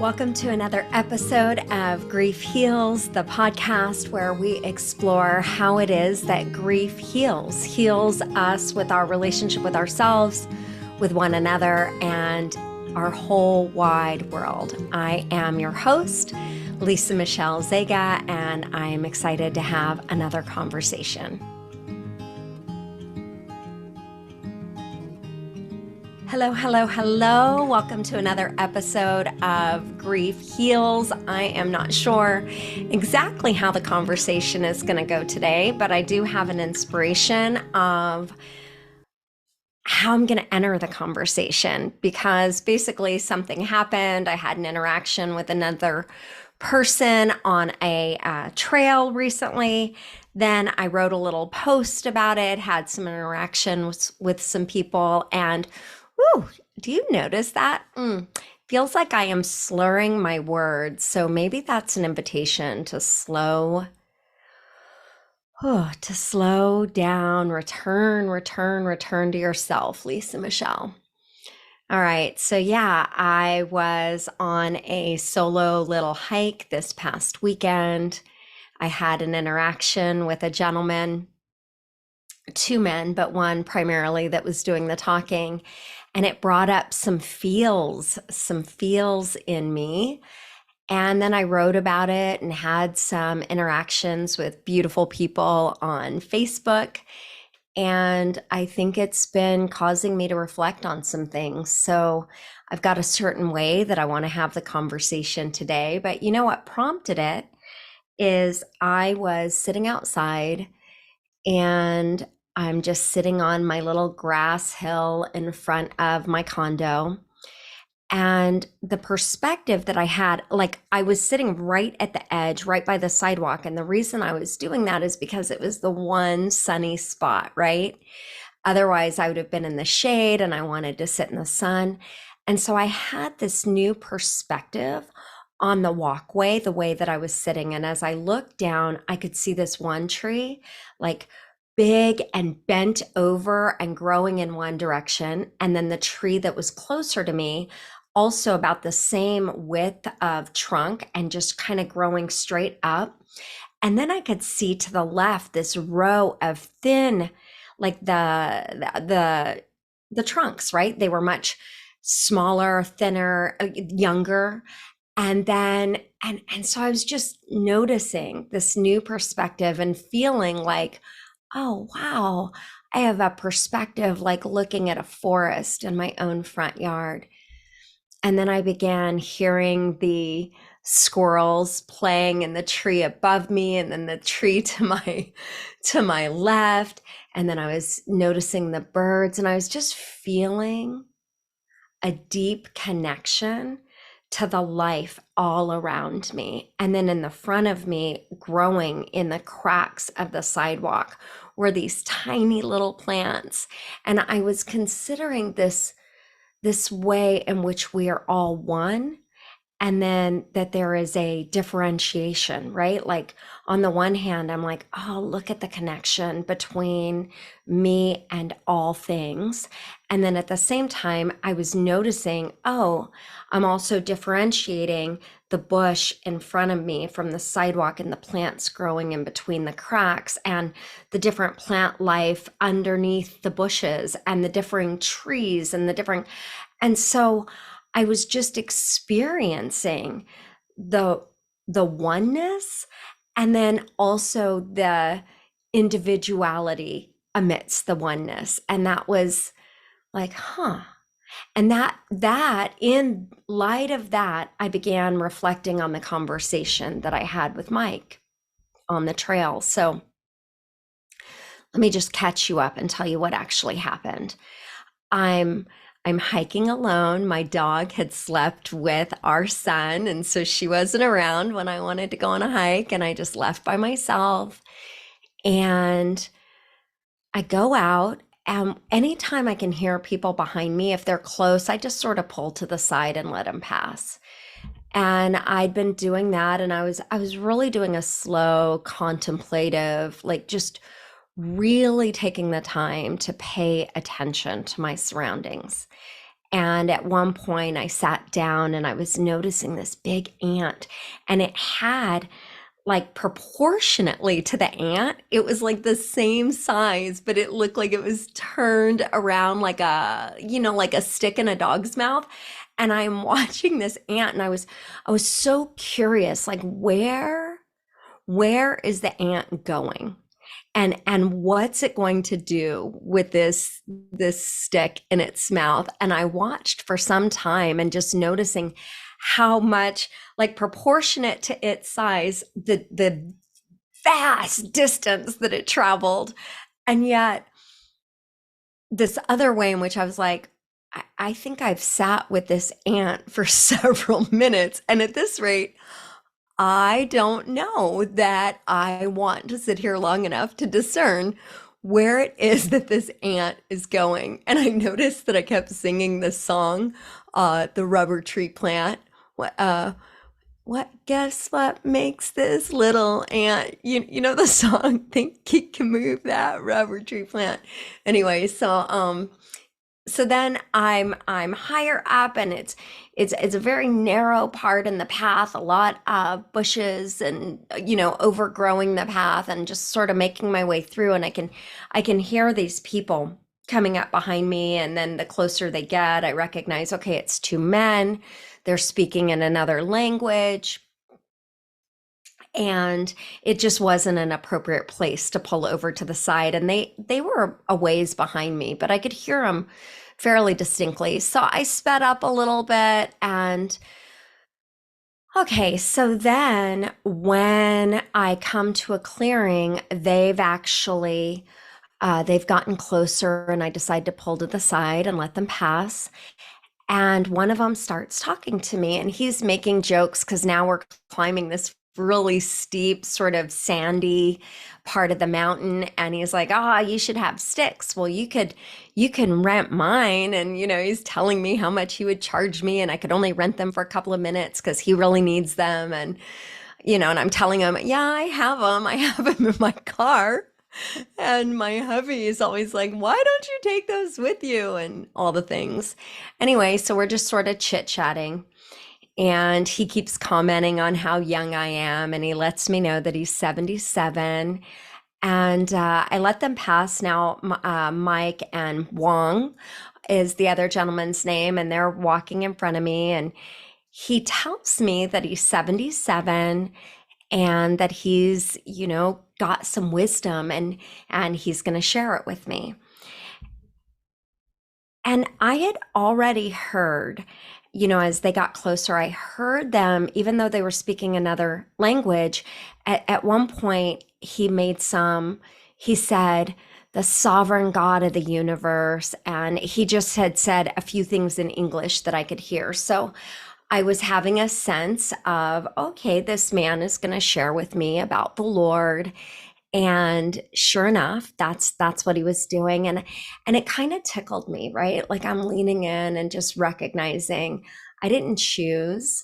Welcome to another episode of Grief Heals, the podcast where we explore how it is that grief heals us with our relationship with ourselves, with one another, and our whole wide world. I am your host, Lisa Michelle Zega, and I'm excited to have another conversation. Hello, hello, hello. Welcome to another episode of Grief Heals. I am not sure exactly how the conversation is going to go today, but I do have an inspiration of how I'm going to enter the conversation because basically something happened. I had an interaction with another person on a trail recently. Then I wrote a little post about it, had some interaction with some people, and ooh, do you notice that? Feels like I am slurring my words. So maybe that's an invitation to slow down, return to yourself, Lisa Michelle. All right. So yeah, I was on a solo little hike this past weekend. I had an interaction with a gentleman, two men, but one primarily that was doing the talking. And it brought up some feels in me. And then I wrote about it and had some interactions with beautiful people on Facebook. And I think it's been causing me to reflect on some things. So I've got a certain way that I want to have the conversation today. But you know what prompted it is I was sitting outside and I'm just sitting on my little grass hill in front of my condo. And the perspective that I had, like I was sitting right at the edge, right by the sidewalk. And the reason I was doing that is because it was the one sunny spot, right? Otherwise, I would have been in the shade and I wanted to sit in the sun. And so I had this new perspective on the walkway, the way that I was sitting. And as I looked down, I could see this one tree, like big and bent over and growing in one direction. And then the tree that was closer to me, also about the same width of trunk and just kind of growing straight up. And then I could see to the left this row of thin, like the trunks, right? They were much smaller, thinner, younger. And then, and so I was just noticing this new perspective and feeling like, oh, wow, I have a perspective like looking at a forest in my own front yard. And then I began hearing the squirrels playing in the tree above me and then the tree to my left. And then I was noticing the birds and I was just feeling a deep connection to the life all around me. And then in the front of me, growing in the cracks of the sidewalk, were these tiny little plants. And I was considering this way in which we are all one. And then that there is a differentiation, right? Like on the one hand, I'm like, oh, look at the connection between me and all things. And then at the same time, I was noticing, oh, I'm also differentiating the bush in front of me from the sidewalk and the plants growing in between the cracks and the different plant life underneath the bushes and the differing trees and and so I was just experiencing the oneness and then also the individuality amidst the oneness. And that was like, and that in light of that, I began reflecting on the conversation that I had with Mike on the trail. So let me just catch you up and tell you what actually happened. I'm hiking alone. My dog had slept with our son, and so she wasn't around when I wanted to go on a hike, and I just left by myself. And I go out, and anytime I can hear people behind me, if they're close, I just sort of pull to the side and let them pass. And I'd been doing that, and I was really doing a slow, contemplative, like just really taking the time to pay attention to my surroundings. And at one point, I sat down and I was noticing this big ant, and it had like proportionately to the ant, it was like the same size, but it looked like it was turned around like like a stick in a dog's mouth. And I'm watching this ant and I was so curious, like where is the ant going? And what's it going to do with this stick in its mouth? And I watched for some time and just noticing how much, like, proportionate to its size, the vast distance that it traveled. And yet this other way in which I was like, I think I've sat with this ant for several minutes, and at this rate I don't know that I want to sit here long enough to discern where it is that this ant is going. And I noticed that I kept singing this song, The Rubber Tree Plant. What, guess what makes this little ant? You know the song, Think He Can Move That Rubber Tree Plant. Anyway, so then I'm higher up, and it's a very narrow part in the path, a lot of bushes and overgrowing the path, and just sort of making my way through. And I can hear these people coming up behind me, and then the closer they get, I recognize, okay, it's two men. They're speaking in another language. And it just wasn't an appropriate place to pull over to the side. And they were a ways behind me, but I could hear them fairly distinctly. So I sped up a little bit. And okay, so then when I come to a clearing, they've gotten closer, and I decide to pull to the side and let them pass. And one of them starts talking to me, and he's making jokes because now we're climbing this really steep, sort of sandy part of the mountain. And he's like, you should have sticks. Well, you can rent mine. And, he's telling me how much he would charge me, and I could only rent them for a couple of minutes because he really needs them. And I'm telling him, yeah, I have them. I have them in my car. And my hubby is always like, why don't you take those with you? And all the things. Anyway, so we're just sort of chit-chatting. And he keeps commenting on how young I am. And he lets me know that he's 77. And I let them pass now. Mike and Wong is the other gentleman's name. And they're walking in front of me. And he tells me that he's 77 and that he's, got some wisdom, and he's going to share it with me. And I had already heard, as they got closer, I heard them, even though they were speaking another language. At one point, he said, the sovereign God of the universe. And he just had said a few things in English that I could hear. So I was having a sense of, okay, this man is going to share with me about the Lord. And sure enough, that's what he was doing. And it kind of tickled me, right? Like, I'm leaning in and just recognizing I didn't choose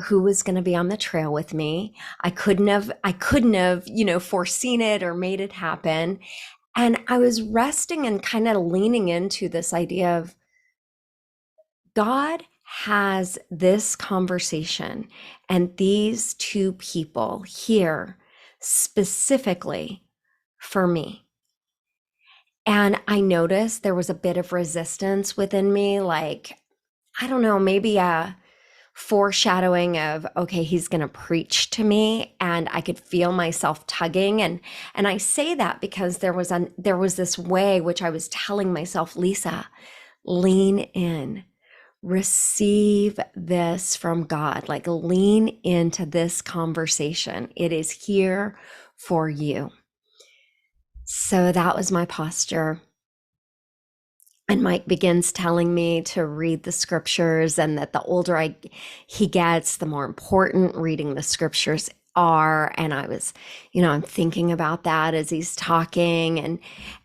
who was going to be on the trail with me. I couldn't have, foreseen it or made it happen. And I was resting and kind of leaning into this idea of God has this conversation and these two people here specifically for me. And I noticed there was a bit of resistance within me, like, I don't know, maybe a foreshadowing of, okay, he's going to preach to me, and I could feel myself tugging. And I say that because there was this way which I was telling myself, Lisa, lean in. Receive this from God, like, lean into this conversation. It is here for you. So that was my posture. And Mike begins telling me to read the scriptures, and that the older he gets, the more important reading the scriptures are. And I was, I'm thinking about that as he's talking,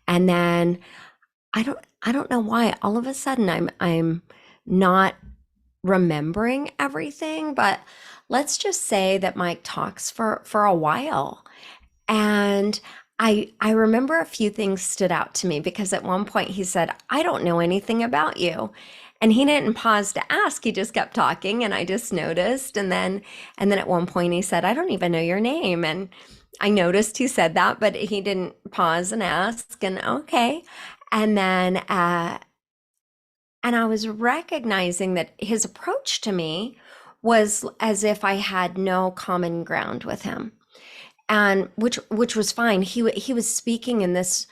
and then I don't know why all of a sudden I'm not remembering everything, but let's just say that Mike talks for a while. And I remember a few things stood out to me, because at one point he said, I don't know anything about you. And he didn't pause to ask. He just kept talking and I just noticed. And then at one point he said, I don't even know your name. And I noticed he said that, but he didn't pause and ask. And okay. And then, and I was recognizing that his approach to me was as if I had no common ground with him. And which was fine. He was speaking in this,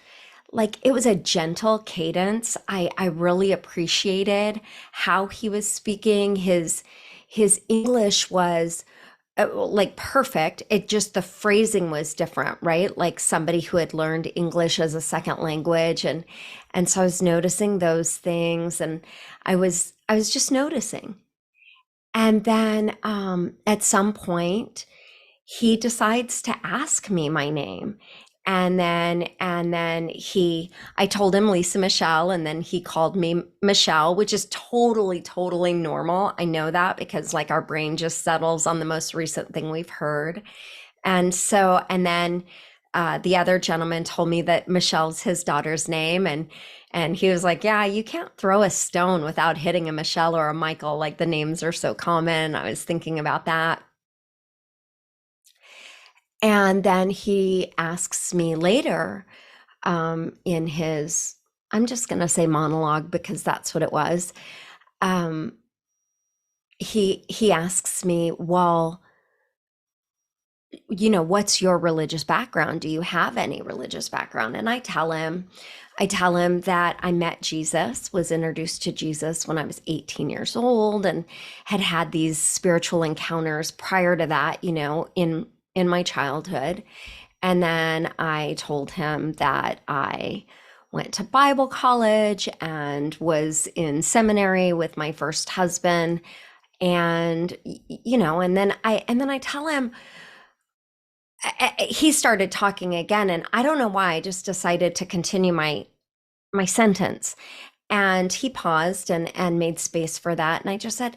like, it was a gentle cadence. I really appreciated how he was speaking. His English was like perfect. It just, the phrasing was different, right? Like somebody who had learned English as a second language. And so I was noticing those things, and I was just noticing. And then at some point he decides to ask me my name. And then I told him Lisa Michelle, and then he called me Michelle, which is totally normal. I know that because like our brain just settles on the most recent thing we've heard. And then the other gentleman told me that Michelle's his daughter's name, and he was like, yeah, you can't throw a stone without hitting a Michelle or a Michael, like the names are so common. I was thinking about that. And then he asks me later, in his, I'm just going to say monologue because that's what it was. Um, he asks me, well, what's your religious background? Do you have any religious background? And I tell him that I met Jesus, was introduced to Jesus when I was 18 years old, and had these spiritual encounters prior to that, in my childhood. And then I told him that I went to Bible college and was in seminary with my first husband. And and then I tell him, he started talking again, and I don't know why, I just decided to continue my sentence. And he paused and made space for that. And I just said,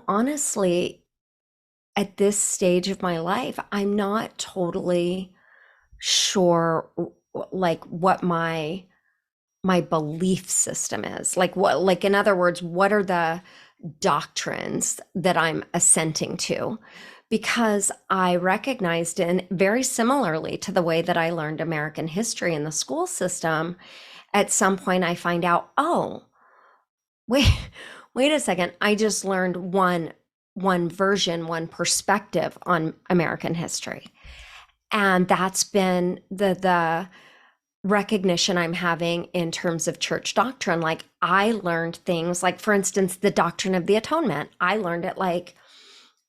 honestly, at this stage of my life, I'm not totally sure like what my belief system is. Like what, like in other words, what are the doctrines that I'm assenting to? Because I recognized, and very similarly to the way that I learned American history in the school system, at some point I find out, oh, wait, wait a second, I just learned one version, one perspective on American history. And that's been the recognition I'm having in terms of church doctrine. Like I learned things like, for instance, the doctrine of the atonement. I learned it like,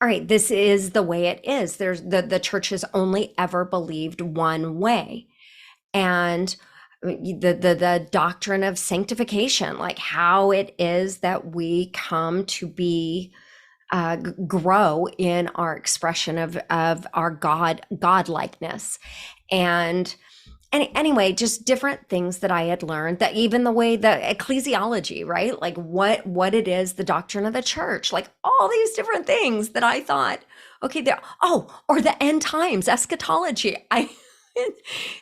all right, this is the way it is. There's the church has only ever believed one way. And the doctrine of sanctification, like how it is that we come to be grow in our expression of our godlikeness. And anyway, just different things that I had learned, that even the way the ecclesiology, right? Like what it is, the doctrine of the church, like all these different things that I thought, okay, there, oh, or the end times, eschatology. I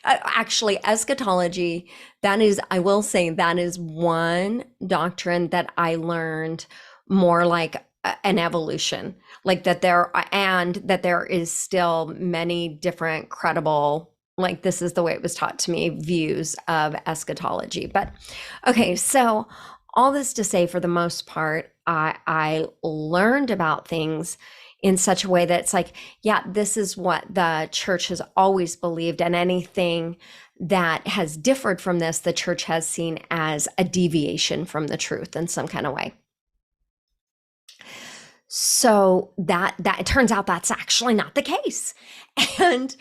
actually, eschatology, that is, I will say that is one doctrine that I learned more like an evolution, like that there is still many different credible, like this is the way it was taught to me, views of eschatology. But okay, so all this to say, for the most part, I learned about things in such a way that it's like, yeah, this is what the church has always believed, and anything that has differed from this, the church has seen as a deviation from the truth in some kind of way. So that it turns out that's actually not the case. And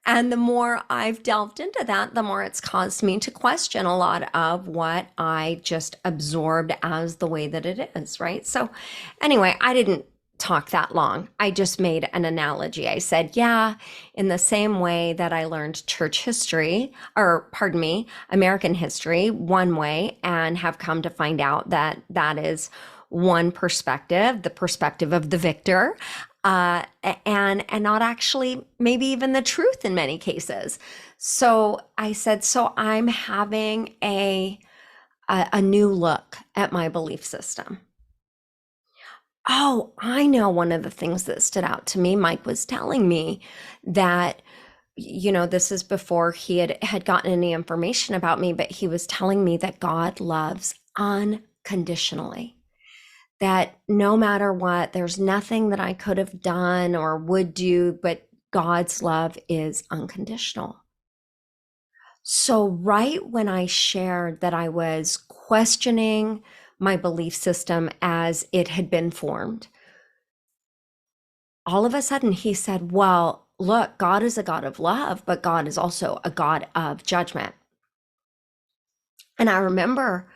and the more I've delved into that, the more it's caused me to question a lot of what I just absorbed as the way that it is, right? So anyway, I didn't talk that long. I just made an analogy. I said, yeah, in the same way that I learned church history, or pardon me, American history one way, and have come to find out that that is one perspective, the perspective of the victor, and not actually maybe even the truth in many cases. So I said, so I'm having a new look at my belief system. Oh, I know one of the things that stood out to me. Mike was telling me that, this is before he had gotten any information about me, but he was telling me that God loves unconditionally. That no matter what, there's nothing that I could have done or would do, but God's love is unconditional. So, right when I shared that I was questioning my belief system as it had been formed, all of a sudden he said, well, look, God is a God of love, but God is also a God of judgment. And I remember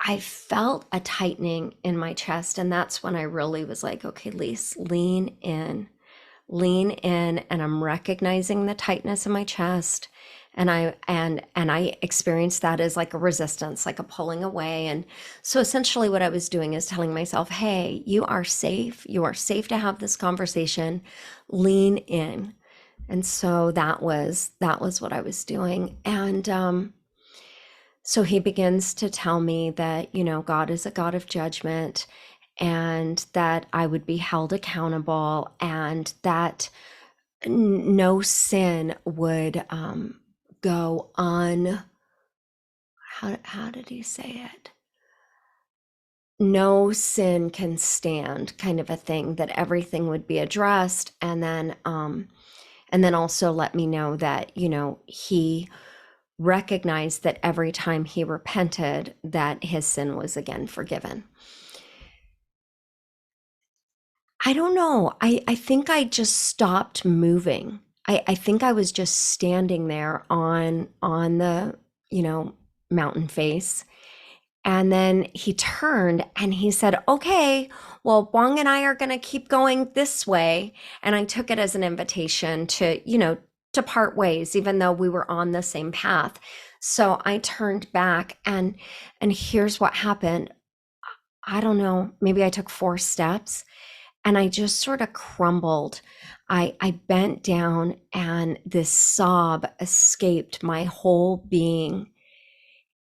I felt a tightening in my chest. And that's when I really was like, okay, Lise, lean in. And I'm recognizing the tightness in my chest. And I experienced that as like a resistance, like a pulling away. And so essentially what I was doing is telling myself, hey, you are safe. You are safe to have this conversation. Lean in. And so that was what I was doing. And so he begins to tell me that, God is a God of judgment and that I would be held accountable and that no sin would go on. How did he say it? No sin can stand, kind of a thing, that everything would be addressed. And then also let me know that, he recognized that every time he repented, that his sin was again forgiven. I don't know. I think I just stopped moving. I think I was just standing there on the, mountain face. And then he turned and he said, okay, well, Wong and I are going to keep going this way. And I took it as an invitation to part ways, even though we were on the same path. So I turned back and here's what happened. I don't know, maybe I took 4 steps and I just sort of crumbled. I bent down and this sob escaped my whole being.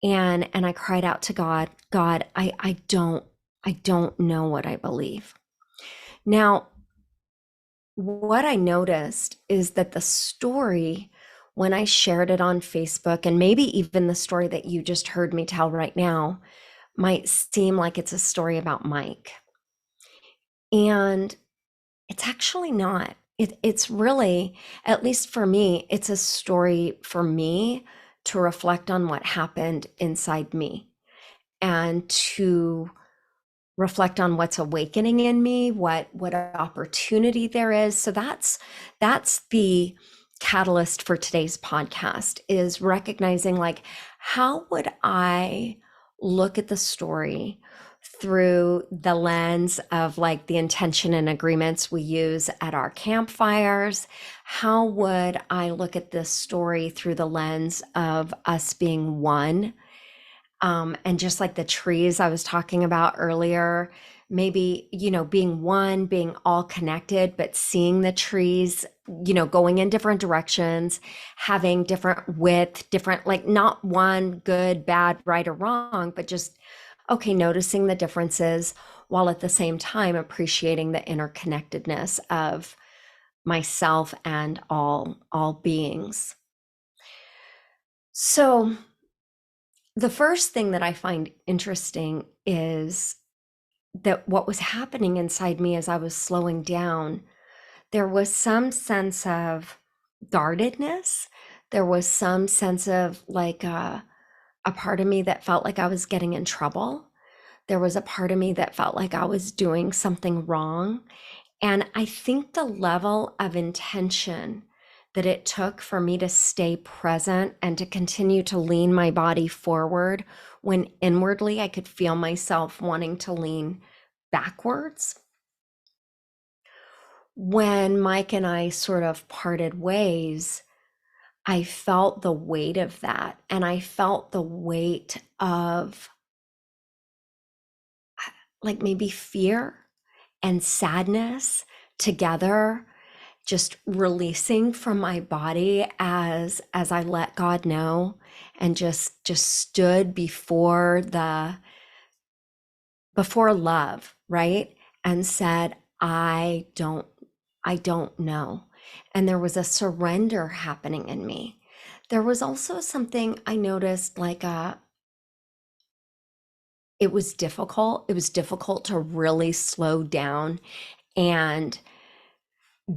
And I cried out to God, God, I don't know what I believe. Now, what I noticed is that the story, when I shared it on Facebook, and maybe even the story that you just heard me tell right now, might seem like it's a story about Mike. And it's actually not. It's really, at least for me, it's a story for me to reflect on what happened inside me and to reflect on what's awakening in me, what opportunity there is. So that's the catalyst for today's podcast, is recognizing, like, how would I look at the story through the lens of like the intention and agreements we use at our campfires? How would I look at this story through the lens of us being one? And just like the trees I was talking about earlier, maybe, being one, being all connected, but seeing the trees, going in different directions, having different width, different, like not one good, bad, right or wrong, but just, okay, noticing the differences while at the same time appreciating the interconnectedness of myself and all beings. So the first thing that I find interesting is that what was happening inside me as I was slowing down, there was some sense of guardedness. There was some sense of like a part of me that felt like I was getting in trouble. There was a part of me that felt like I was doing something wrong. And I think the level of intention that it took for me to stay present and to continue to lean my body forward when inwardly I could feel myself wanting to lean backwards. When Mike and I sort of parted ways, I felt the weight of that. And I felt the weight of like maybe fear and sadness together. just releasing from my body as I let God know, and just stood before love, right? And said, I don't know. And there was a surrender happening in me. There was also something I noticed, like it was difficult. It was difficult to really slow down and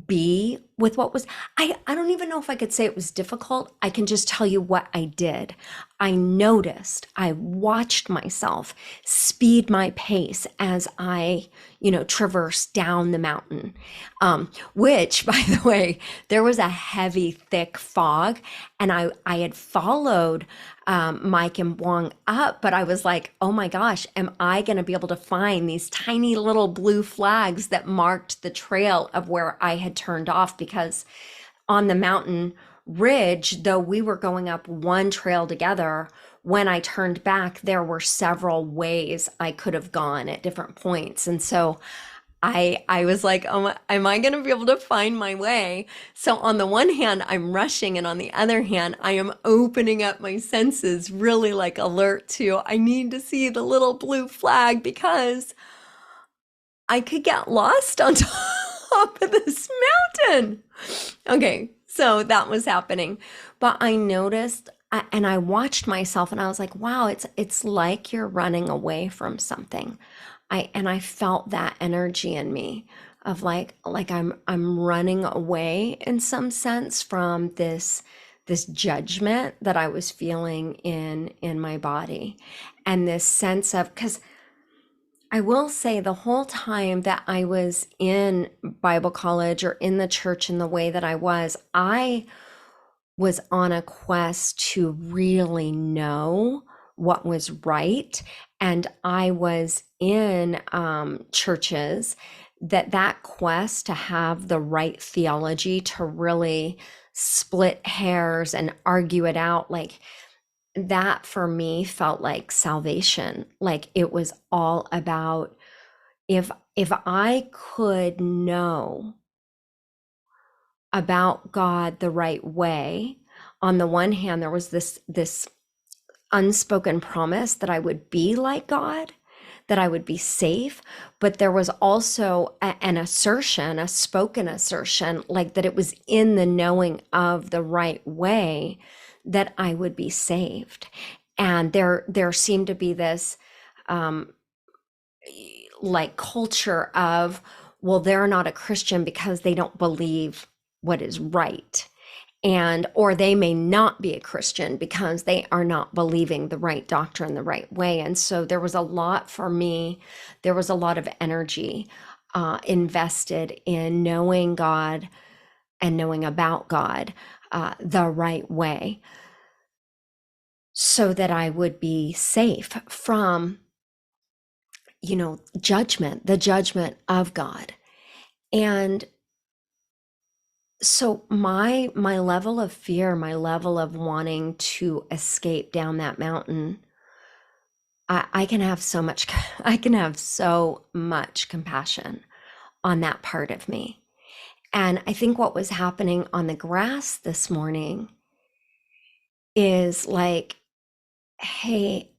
be with what was. I don't even know if I could say it was difficult. I can just tell you what I did. I noticed, I watched myself speed my pace as I, traversed down the mountain. Which, by the way, there was a heavy, thick fog, and I had followed Mike and Wong up, but I was like, oh my gosh, am I going to be able to find these tiny little blue flags that marked the trail of where I had turned off? Because on the mountain ridge, though we were going up one trail together, when I turned back, there were several ways I could have gone at different points. And so I was like, oh, am I going to be able to find my way? So on the one hand, I'm rushing, and on the other hand, I am opening up my senses, really like alert to, I need to see the little blue flag because I could get lost on top of this mountain. Okay, so that was happening. But I noticed and I watched myself, and I was like, wow, it's like you're running away from something. I felt that energy in me of like I'm running away in some sense from this judgment that I was feeling in my body, and this sense of, because I will say the whole time that I was in Bible college or in the church in the way that I was on a quest to really know what was right. And I was in churches that quest to have the right theology, to really split hairs and argue it out, like that for me felt like salvation. Like it was all about, if I could know about God the right way, on the one hand, there was this unspoken promise that I would be like God, that I would be safe, but there was also an assertion, a spoken assertion, like that it was in the knowing of the right way that I would be saved. And there seemed to be this um, like culture of, well, they're not a Christian because they don't believe what is right. And, or they may not be a Christian because they are not believing the right doctrine the right way. And so there was a lot for me, there was a lot of energy invested in knowing God and knowing about God the right way, so that I would be safe from, judgment, the judgment of God. And so my level of fear, my level of wanting to escape down that mountain, I can have so much, I can have so much compassion on that part of me. And I think what was happening on the grass this morning is like, hey,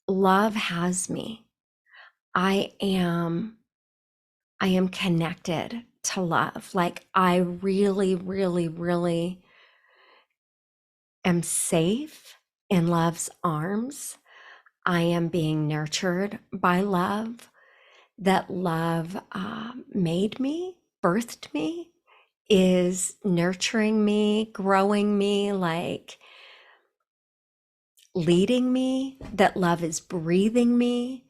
love has me. I am connected to love. Like I really, really, really am safe in love's arms. I am being nurtured by love, that love made me, birthed me, is nurturing me, growing me, like leading me, that love is breathing me.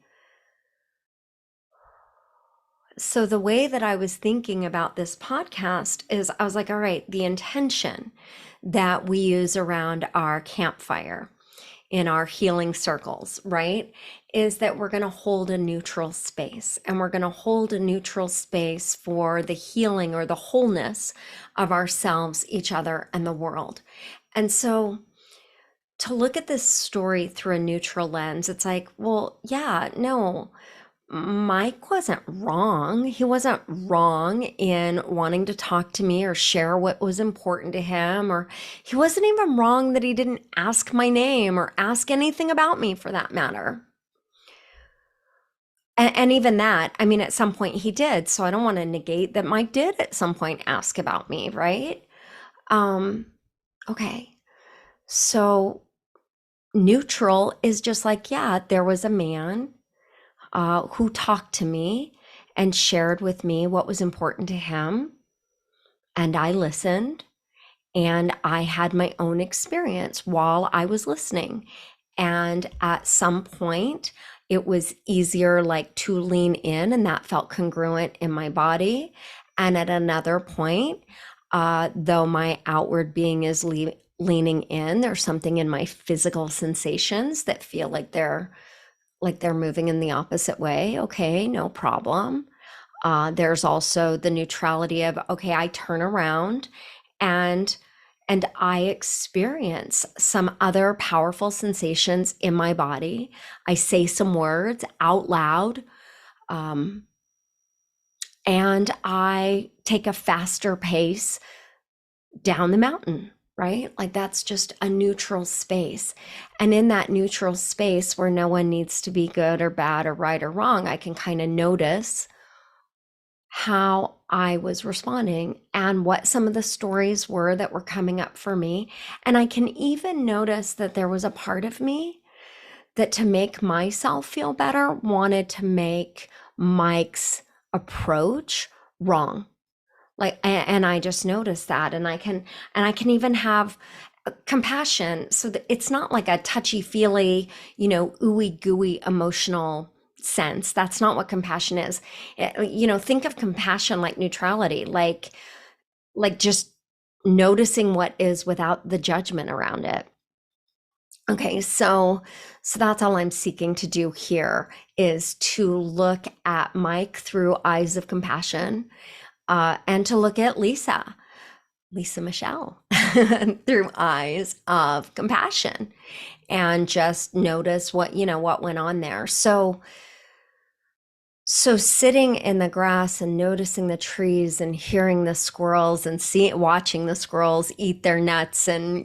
So the way that I was thinking about this podcast is, I was like, all right, the intention that we use around our campfire in our healing circles, right, is that we're going to hold a neutral space, and we're going to hold a neutral space for the healing or the wholeness of ourselves, each other, and the world. And so to look at this story through a neutral lens, it's like, well, yeah, no, Mike wasn't wrong. He wasn't wrong in wanting to talk to me or share what was important to him, or he wasn't even wrong that he didn't ask my name or ask anything about me for that matter. And even that, I mean, at some point he did. So I don't want to negate that Mike did at some point ask about me, right? Um, okay. So neutral is just like, yeah, there was a man who talked to me and shared with me what was important to him. And I listened and I had my own experience while I was listening. And at some point, it was easier like to lean in, and that felt congruent in my body. And at another point, though my outward being is leaning in, there's something in my physical sensations that feel like they're moving in the opposite way. Okay, no problem. There's also the neutrality of, okay, I turn around and I experience some other powerful sensations in my body. I say some words out loud, um, and I take a faster pace down the mountain, right? Like that's just a neutral space. And in that neutral space where no one needs to be good or bad or right or wrong, I can kind of notice how I was responding and what some of the stories were that were coming up for me. And I can even notice that there was a part of me that, to make myself feel better, wanted to make Mike's approach wrong. Like, and I just noticed that, and I can even have compassion, so that it's not like a touchy feely, ooey gooey emotional sense. That's not what compassion is. Think of compassion like neutrality, like just noticing what is without the judgment around it. Okay, so that's all I'm seeking to do here, is to look at Mike through eyes of compassion, and to look at Lisa Michelle, through eyes of compassion, and just notice what went on there. So sitting in the grass and noticing the trees and hearing the squirrels and watching the squirrels eat their nuts, and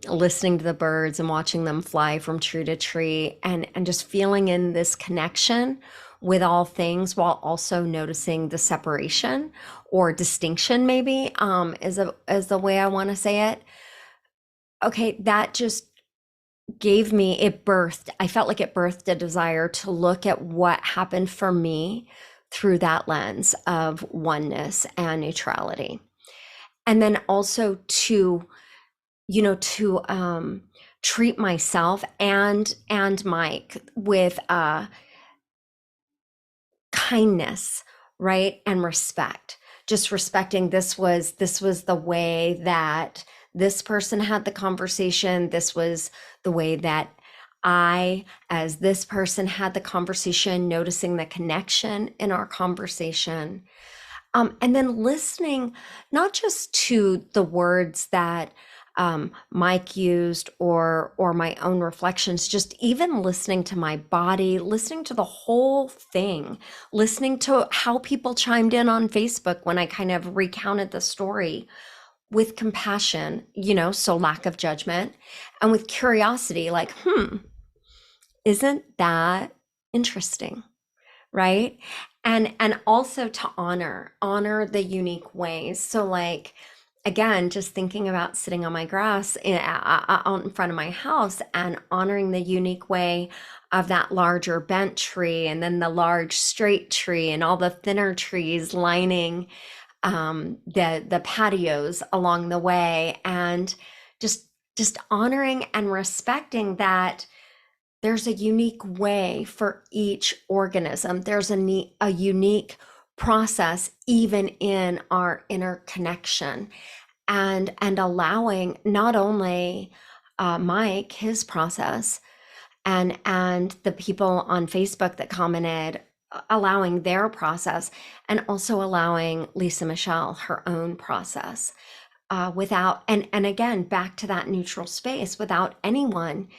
listening to the birds and watching them fly from tree to tree, and just feeling in this connection with all things, while also noticing the separation or distinction, maybe, is the way I want to say it. Okay, that just I felt like it birthed a desire to look at what happened for me through that lens of oneness and neutrality. And then also to treat myself and Mike with kindness, right? And respect. Just respecting, this was the way that this person had the conversation. This was the way that I, as this person, had the conversation, noticing the connection in our conversation. And then listening, not just to the words that Mike used, or my own reflections, just even listening to my body, listening to the whole thing, listening to how people chimed in on Facebook when I kind of recounted the story, with compassion, so lack of judgment, and with curiosity, like, isn't that interesting? Right? And also to honor the unique ways. So, like, again, just thinking about sitting on my grass out in front of my house, and honoring the unique way of that larger bent tree, and then the large straight tree, and all the thinner trees lining the patios along the way, and just honoring and respecting that there's a unique way for each organism. There's a unique process even in our interconnection, and allowing not only Mike, his process, and the people on Facebook that commented, allowing their process, and also allowing Lisa Michelle her own process, without, and again, back to that neutral space, without anyone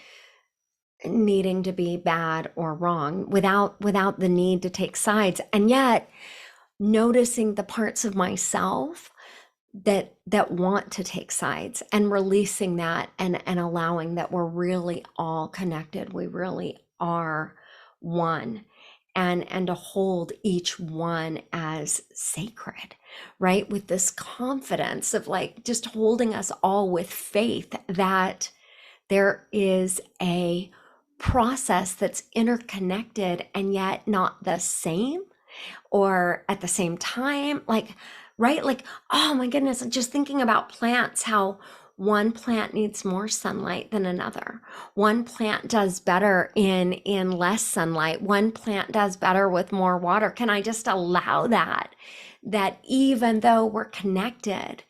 needing to be bad or wrong without the need to take sides, and yet noticing the parts of myself that want to take sides, and releasing that, and allowing that we're really all connected, we really are one, and to hold each one as sacred, right, with this confidence of like just holding us all with faith that there is a process that's interconnected and yet not the same or at the same time, like, right, like, oh my goodness, just thinking about plants, how one plant needs more sunlight than another, one plant does better in less sunlight, one plant does better with more water. Can I just allow that even though we're connected,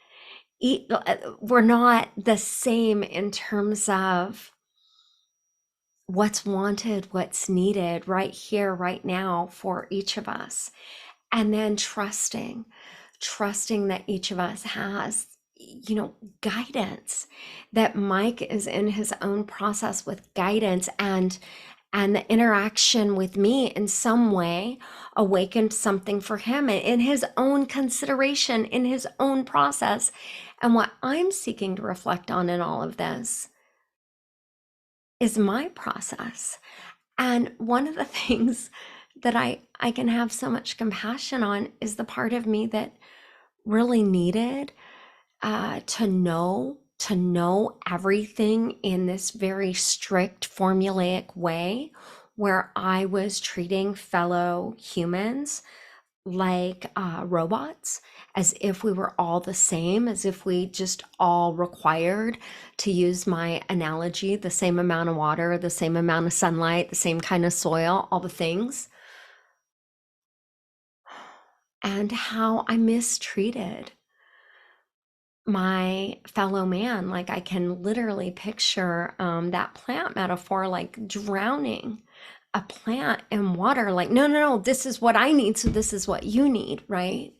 we're not the same in terms of what's wanted, what's needed right here, right now for each of us. And then trusting that each of us has, guidance, that Mike is in his own process with guidance, and the interaction with me in some way awakened something for him in his own consideration, in his own process. And what I'm seeking to reflect on in all of this is my process. And one of the things that I can have so much compassion on is the part of me that really needed to know everything in this very strict formulaic way, where I was treating fellow humans like robots, as if we were all the same, as if we just all required, to use my analogy, the same amount of water, the same amount of sunlight, the same kind of soil, all the things, and how I mistreated my fellow man. Like, I can literally picture that plant metaphor, like drowning a plant in water, like, no, no, no, this is what I need, so this is what you need, right?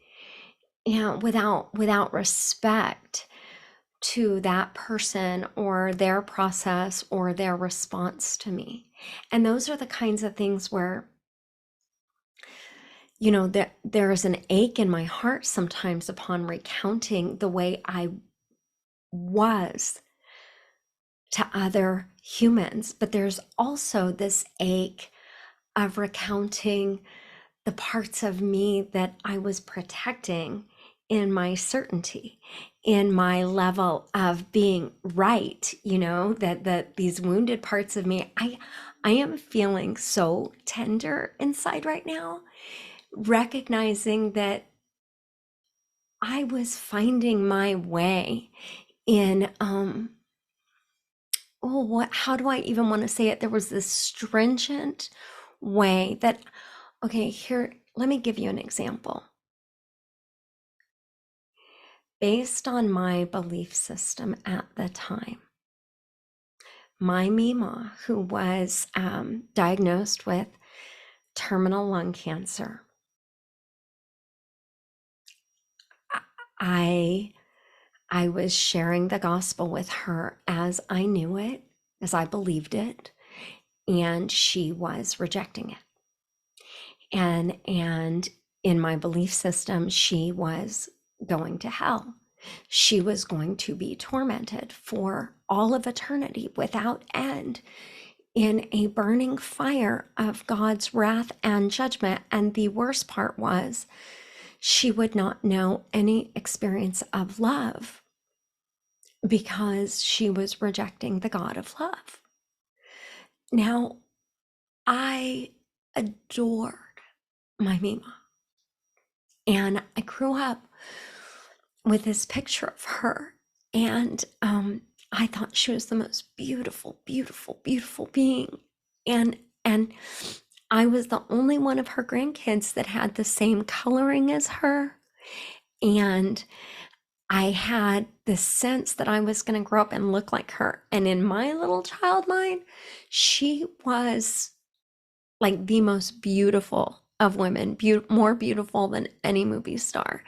And without respect to that person or their process or their response to me. And those are the kinds of things where, there is an ache in my heart sometimes upon recounting the way I was to other humans. But there's also this ache of recounting the parts of me that I was protecting in my certainty, in my level of being right, that these wounded parts of me, I am feeling so tender inside right now, recognizing that I was finding my way in how do I even want to say it? There was this stringent way that, okay, here, let me give you an example. Based on my belief system at the time, my Mima, who was diagnosed with terminal lung cancer, I was sharing the gospel with her as I knew it, as I believed it, and she was rejecting it. And in my belief system, she was going to hell. She was going to be tormented for all of eternity without end in a burning fire of God's wrath and judgment. And the worst part was, she would not know any experience of love because she was rejecting the God of love. Now, I adored my Mima, and I grew up with this picture of her, and I thought she was the most beautiful, beautiful, beautiful being, and I was the only one of her grandkids that had the same coloring as her, and I had this sense that I was going to grow up and look like her. And in my little child mind, she was like the most beautiful of women, more beautiful than any movie star.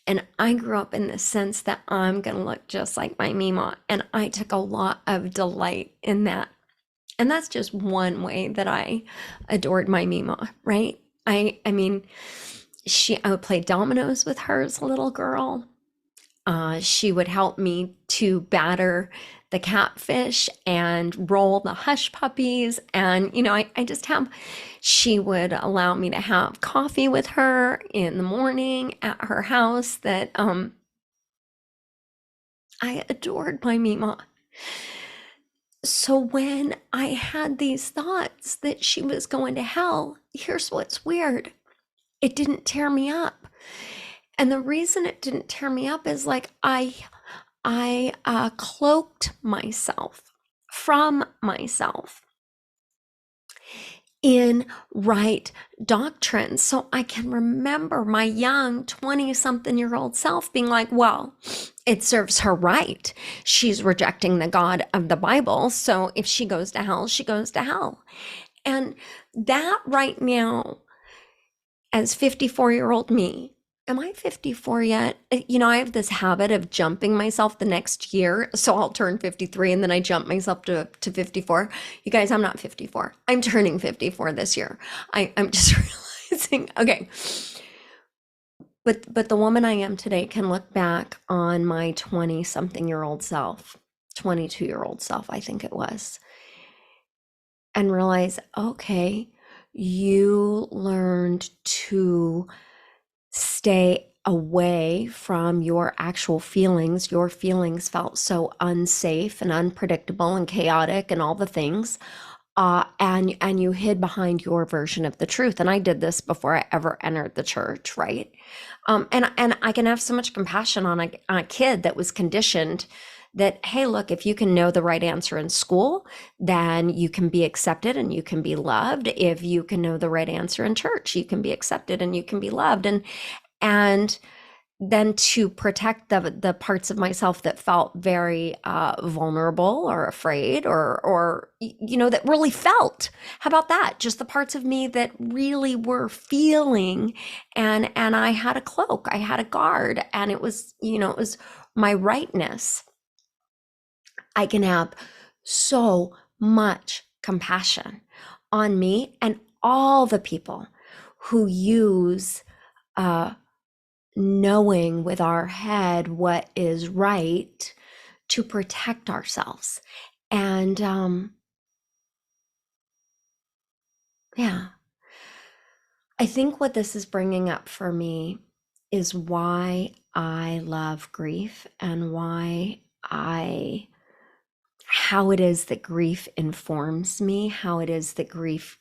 And I grew up in the sense that I'm going to look just like my Mima. And I took a lot of delight in that. And that's just one way that I adored my Mima, right? I mean, I would play dominoes with her as a little girl. She would help me to batter the catfish and roll the hush puppies. And, I just have, she would allow me to have coffee with her in the morning at her house that I adored my Mima. So when I had these thoughts that she was going to hell, here's what's weird. It didn't tear me up. And the reason it didn't tear me up is like I cloaked myself from myself in right doctrine. So I can remember my young 20-something-year-old self being like, well, it serves her right. She's rejecting the God of the Bible. So if she goes to hell, she goes to hell. And that right now, as 54-year-old me, am I 54 yet? I have this habit of jumping myself the next year. So I'll turn 53 and then I jump myself to 54. You guys, I'm not 54. I'm turning 54 this year. I'm just realizing, okay. But the woman I am today can look back on my 20-something-year-old self, 22-year-old self, I think it was, and realize, okay, you learned to stay away from your actual feelings. Your feelings felt so unsafe and unpredictable and chaotic and all the things. And you hid behind your version of the truth. And I did this before I ever entered the church, right? And I can have so much compassion on a kid that was conditioned that, hey, look, if you can know the right answer in school, then you can be accepted and you can be loved. If you can know the right answer in church, you can be accepted and you can be loved. And then to protect the parts of myself that felt very vulnerable or afraid or that really felt. How about that? Just the parts of me that really were feeling, and I had a cloak, I had a guard, and it was my rightness. I can have so much compassion on me and all the people who use knowing with our head what is right to protect ourselves. And yeah, I think what this is bringing up for me is why I love grief and how it is that grief informs me, how it is that grief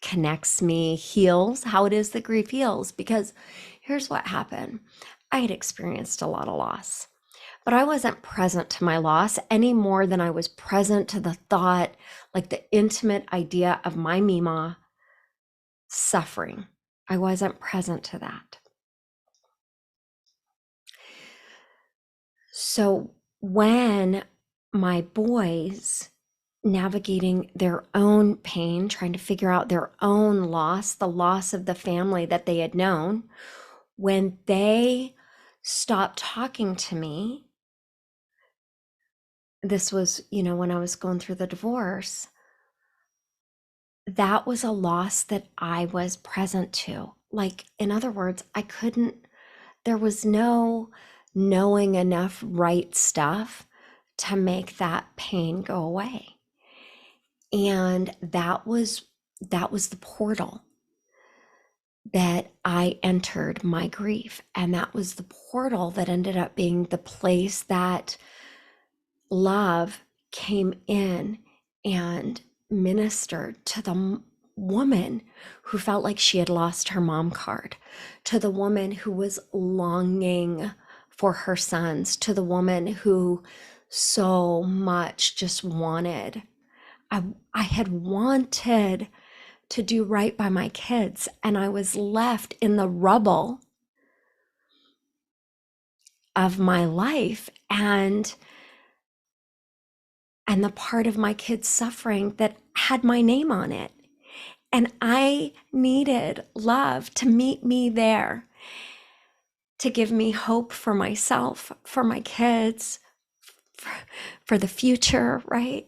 connects me, heals, how it is that grief heals. Because here's what happened. I had experienced a lot of loss, but I wasn't present to my loss any more than I was present to the thought, like the intimate idea of my Mima suffering. I wasn't present to that. So when my boys navigating their own pain, trying to figure out their own loss, the loss of the family that they had known, when they stopped talking to me, this was, when I was going through the divorce, that was a loss that I was present to. Like, in other words, there was no knowing enough right stuff to make that pain go away. And that was the portal that I entered my grief. And that was the portal that ended up being the place that love came in and ministered to the woman who felt like she had lost her mom card, to the woman who was longing for her sons, to the woman who so much just wanted. I had wanted to do right by my kids, and I was left in the rubble of my life and the part of my kids' suffering that had my name on it. And I needed love to meet me there, to give me hope for myself, for my kids, for the future, right?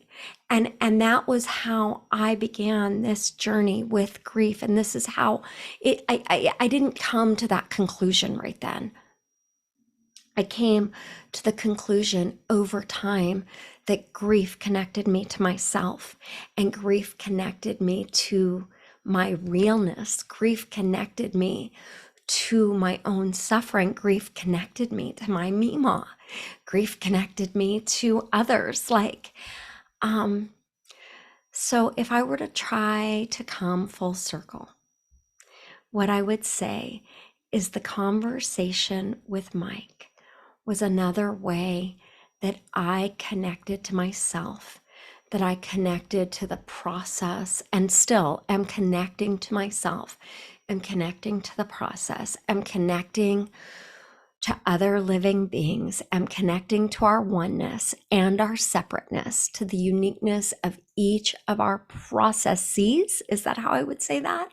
And that was how I began this journey with grief. And this is how I didn't come to that conclusion right then. I came to the conclusion over time that grief connected me to myself, and grief connected me to my realness. Grief connected me to my own suffering. Grief connected me to my Mima. Grief connected me to others. So if I were to try to come full circle, what I would say is the conversation with Mike was another way that I connected to myself, that I connected to the process, and still am connecting to myself, am connecting to the process, am connecting to other living beings, am connecting to our oneness and our separateness, to the uniqueness of each of our processes. Is that how I would say that?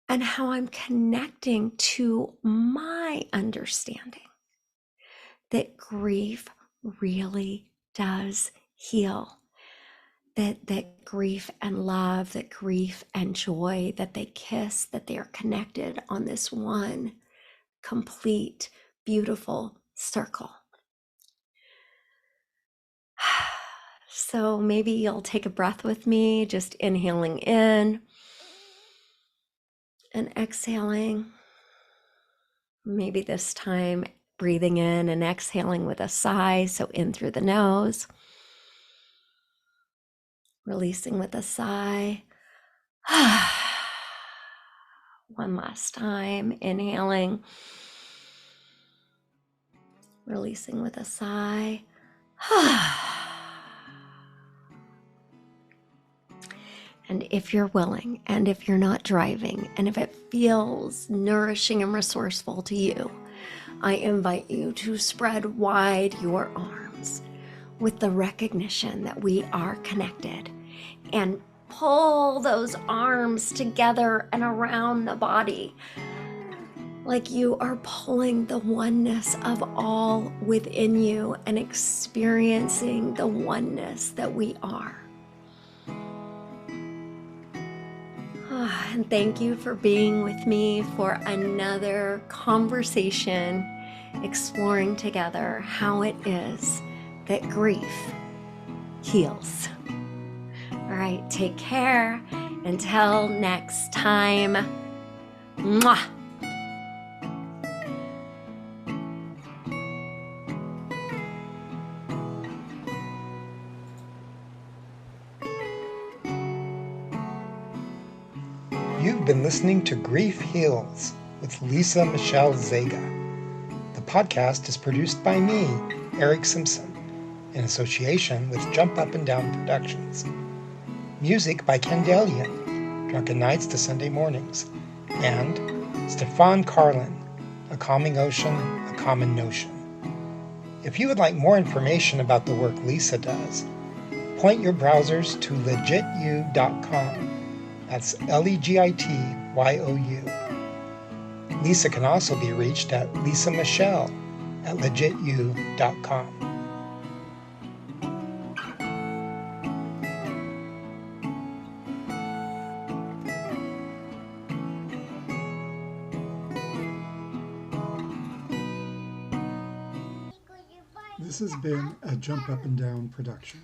And how I'm connecting to my understanding that grief really does heal, that grief and love, that grief and joy, that they kiss, that they are connected on this one complete, beautiful circle. So maybe you'll take a breath with me, just inhaling in and exhaling. Maybe this time breathing in and exhaling with a sigh. So in through the nose, releasing with a sigh. One last time, inhaling, releasing with a sigh. And if you're willing, and if you're not driving, and if it feels nourishing and resourceful to you, I invite you to spread wide your arms with the recognition that we are connected, and pull those arms together and around the body like you are pulling the oneness of all within you and experiencing the oneness that we are. And thank you for being with me for another conversation, exploring together how it is that grief heals. All right, take care. Until next time. Mwah. You've been listening to Grief Heals with Lisa Michelle Zega. The podcast is produced by me, Eric Simpson, in association with Jump Up and Down Productions. Music by Kendalian, Drunken Nights to Sunday Mornings, and Stefan Carlin, A Calming Ocean, A Common Notion. If you would like more information about the work Lisa does, point your browsers to legityou.com. That's LEGITYOU. Lisa can also be reached at lisamichelle@legityou.com. This has been a Jump Up and Down production.